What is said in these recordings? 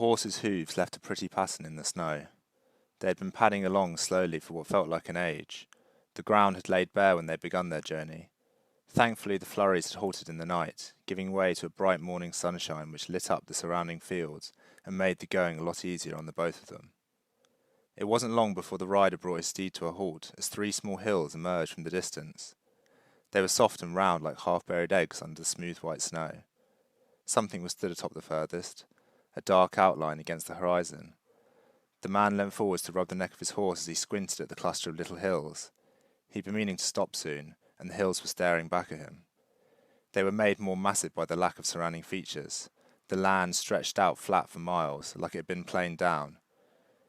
horse's hooves left a pretty pattern in the snow. They had been padding along slowly for what felt like an age. The ground had laid bare when they had begun their journey. Thankfully, the flurries had halted in the night, giving way to a bright morning sunshine which lit up the surrounding fields and made the going a lot easier on the both of them. It wasn't long before the rider brought his steed to a halt as three small hills emerged from the distance. They were soft and round like half-buried eggs under the smooth white snow. Something was stood atop the furthest, a dark outline against the horizon. The man leant forwards to rub the neck of his horse as he squinted at the cluster of little hills. He'd been meaning to stop soon, and the hills were staring back at him. They were made more massive by the lack of surrounding features. The land stretched out flat for miles, like it had been planed down.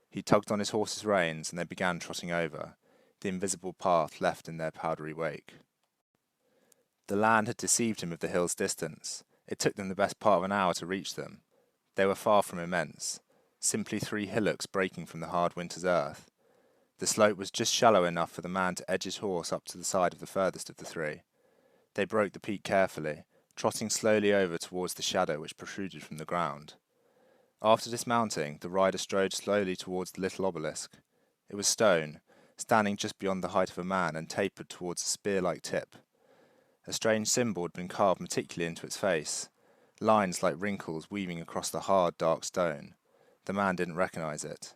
He tugged on his horse's reins, and they began trotting over, the invisible path left in their powdery wake. The land had deceived him of the hill's distance. It took them the best part of an hour to reach them. They were far from immense, simply three hillocks breaking from the hard winter's earth. The slope was just shallow enough for the man to edge his horse up to the side of the furthest of the three. They broke the peak carefully, trotting slowly over towards the shadow which protruded from the ground. After dismounting, the rider strode slowly towards the little obelisk. It was stone, standing just beyond the height of a man and tapered towards a spear-like tip. A strange symbol had been carved meticulously into its face, lines like wrinkles weaving across the hard, dark stone. The man didn't recognize it.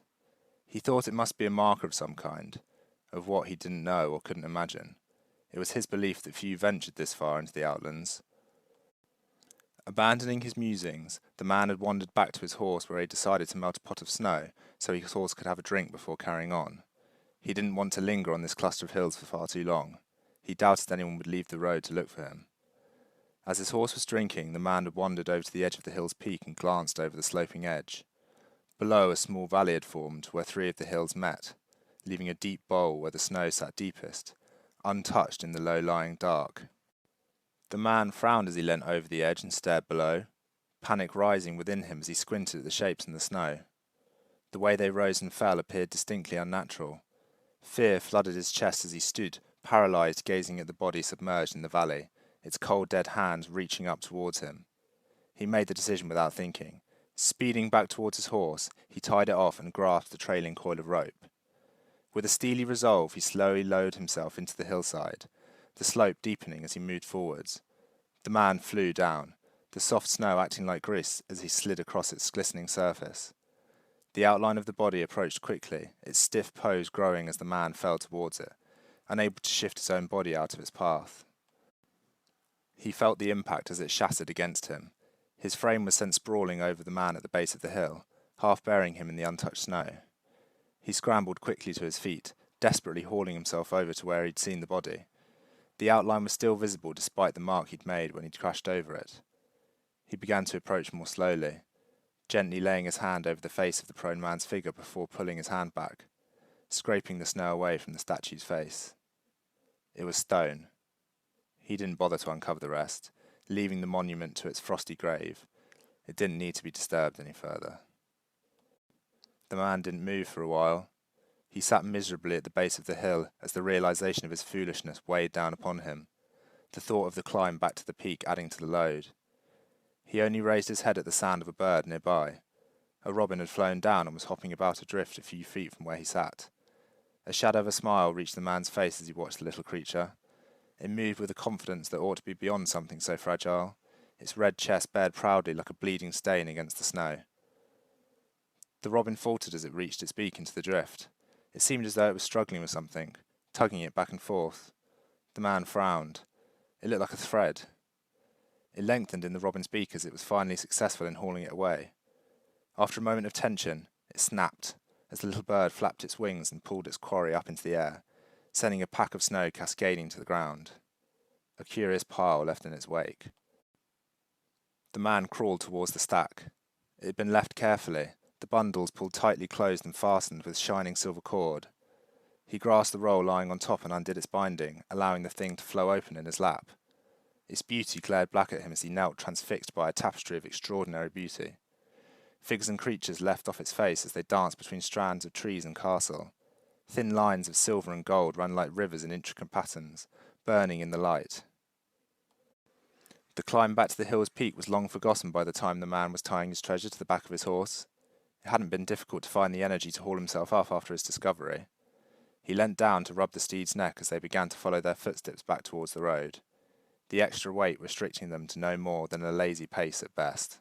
He thought it must be a marker of some kind, of what he didn't know or couldn't imagine. It was his belief that few ventured this far into the outlands. Abandoning his musings, the man had wandered back to his horse where he decided to melt a pot of snow so his horse could have a drink before carrying on. He didn't want to linger on this cluster of hills for far too long. He doubted anyone would leave the road to look for him. As his horse was drinking, the man had wandered over to the edge of the hill's peak and glanced over the sloping edge. Below, a small valley had formed where three of the hills met, leaving a deep bowl where the snow sat deepest, untouched in the low-lying dark. The man frowned as he leant over the edge and stared below, panic rising within him as he squinted at the shapes in the snow. The way they rose and fell appeared distinctly unnatural. Fear flooded his chest as he stood, paralyzed, gazing at the body submerged in the valley, its cold dead hands reaching up towards him. He made the decision without thinking. Speeding back towards his horse, he tied it off and grasped the trailing coil of rope. With a steely resolve, he slowly lowered himself into the hillside, the slope deepening as he moved forwards. The man flew down, the soft snow acting like grease as he slid across its glistening surface. The outline of the body approached quickly, its stiff pose growing as the man fell towards it, unable to shift his own body out of its path. He felt the impact as it shattered against him. His frame was sent sprawling over the man at the base of the hill, half burying him in the untouched snow. He scrambled quickly to his feet, desperately hauling himself over to where he'd seen the body. The outline was still visible despite the mark he'd made when he'd crashed over it. He began to approach more slowly, gently laying his hand over the face of the prone man's figure before pulling his hand back, scraping the snow away from the statue's face. It was stone. He didn't bother to uncover the rest, leaving the monument to its frosty grave. It didn't need to be disturbed any further. The man didn't move for a while. He sat miserably at the base of the hill as the realization of his foolishness weighed down upon him, the thought of the climb back to the peak adding to the load. He only raised his head at the sound of a bird nearby. A robin had flown down and was hopping about adrift a few feet from where he sat. A shadow of a smile reached the man's face as he watched the little creature. It moved with a confidence that ought to be beyond something so fragile. Its red chest bared proudly like a bleeding stain against the snow. The robin faltered as it reached its beak into the drift. It seemed as though it was struggling with something, tugging it back and forth. The man frowned. It looked like a thread. It lengthened in the robin's beak as it was finally successful in hauling it away. After a moment of tension, it snapped as the little bird flapped its wings and pulled its quarry up into the air, sending a pack of snow cascading to the ground. A curious pile left in its wake. The man crawled towards the stack. It had been left carefully, the bundles pulled tightly closed and fastened with shining silver cord. He grasped the roll lying on top and undid its binding, allowing the thing to flow open in his lap. Its beauty glared black at him as he knelt transfixed by a tapestry of extraordinary beauty. Figures and creatures leapt off its face as they danced between strands of trees and castle. Thin lines of silver and gold ran like rivers in intricate patterns, burning in the light. The climb back to the hill's peak was long forgotten by the time the man was tying his treasure to the back of his horse. It hadn't been difficult to find the energy to haul himself up after his discovery. He leant down to rub the steed's neck as they began to follow their footsteps back towards the road, the extra weight restricting them to no more than a lazy pace at best.